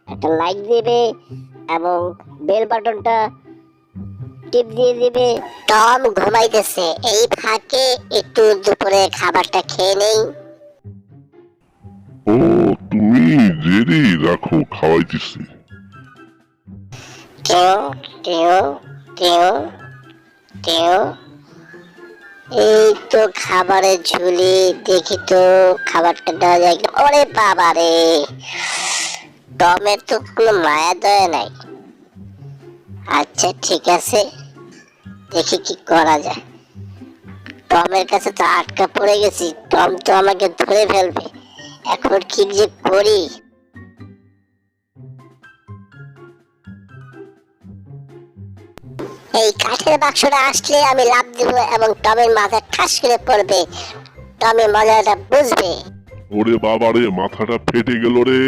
একটা লাইক দিবে এবং বেল বাটনটা টিপ দিয়ে দিবে। টম ঘুমাইতেছে, এই ফাঁকে একটু দুপুরে খাবারটা খেয়ে নেই। ও তুমি রেডি রাখো, খাওয়াইতেছি। টিউ টিউ টিউ টিউ। এই তো খাবারের ঝুলি, দেখি তো খাবারটা দেওয়া যায় কি। ওরে বাবা রে, টমের তো কোনো মায়া দয়া নাই। আচ্ছা ঠিক আছে, দেখি কি করা যায়। টমের কাছে তো আটকা পড়ে গেছি, টম তো আমাকে ধরে ফেলবে। এখন কি যে করি। এই কাঠের বাক্সটা আসলে আমি লাফ দিব এবং টমের মাথা ঠাস করে পড়বে। টমে মজাটা বুঝবে। ওরে বাবা রে, মাথাটা ফেটে গেল রে।